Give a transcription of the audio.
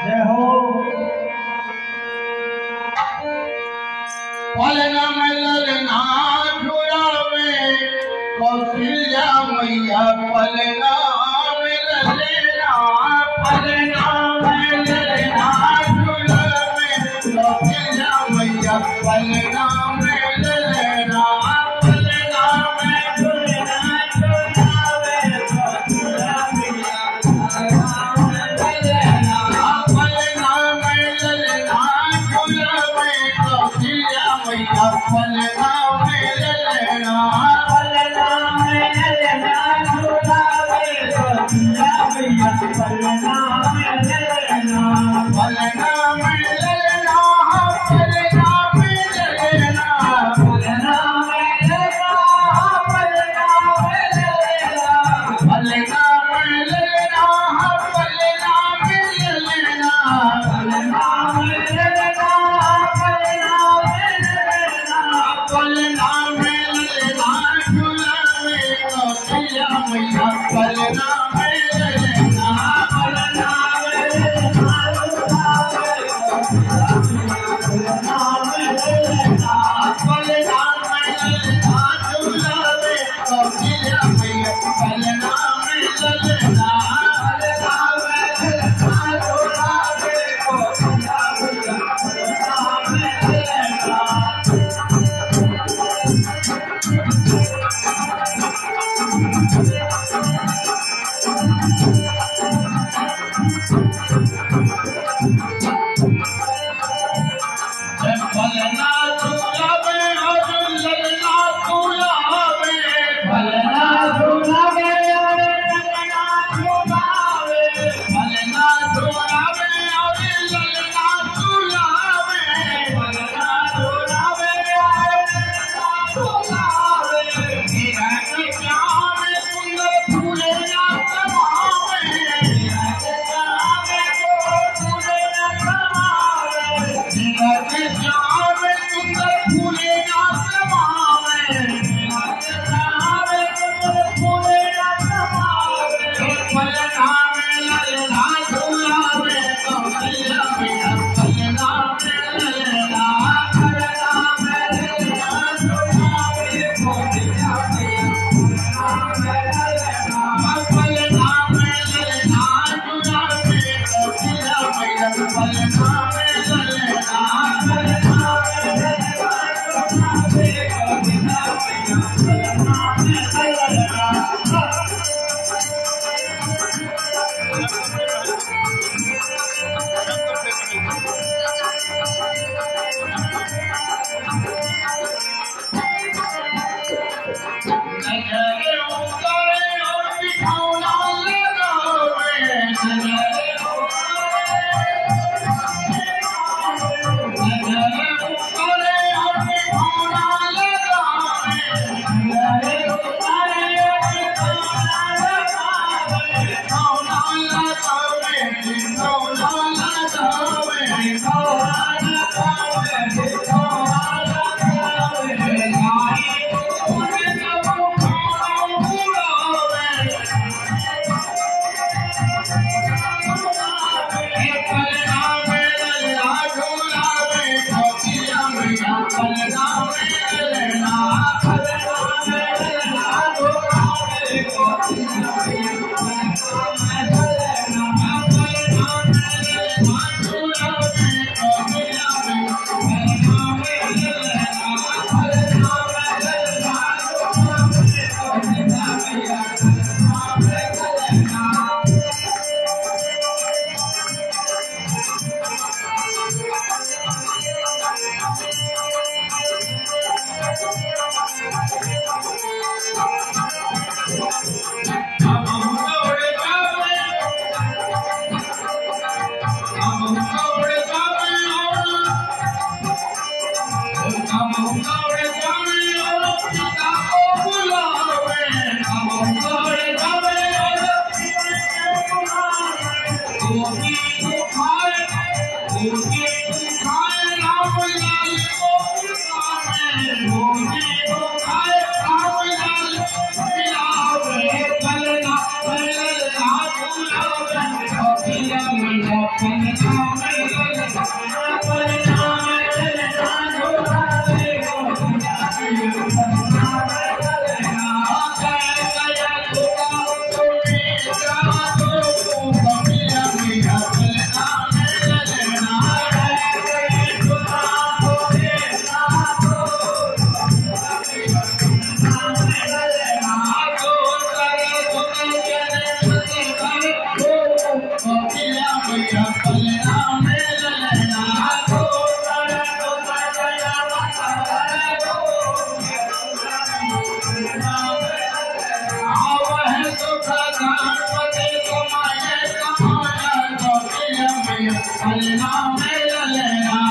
जय हो। पलना ललना झुरावे कौशल्या मैया पलना ललना पलना ललना झुरावे कौशल्या मैया पलना ललना पलना झुलना झुरावे कौशल्या मैया पलना ललना झुरावे कौशल्या मैया पलना ललना पलना ललना झुलावे कौशल्या मैया पलना ललना पलना ललना पलना ललना पलना ललना पलना ललना पलना ललना पलना ललना पलना ललना झुलावे कौशल्या मैया पलना ललना पलना पलना ललना झुलावे कौशल्या मैया पलना ललना पलना झुलावे ललना झुलावे पलना झुलावे पलना झुलावे ललना झुलावे पलना झुलावे मेरा श्याम सुंदर फूले ना समावे मेरा श्याम सुंदर फूले ना समावे पलना ललना झुलावे कौशल्या मैया पलना ललना पलना झुलावे कौशल्या मैया पलना ललना झुलावे कौशल्या मैया पलना पलना Hallelujah.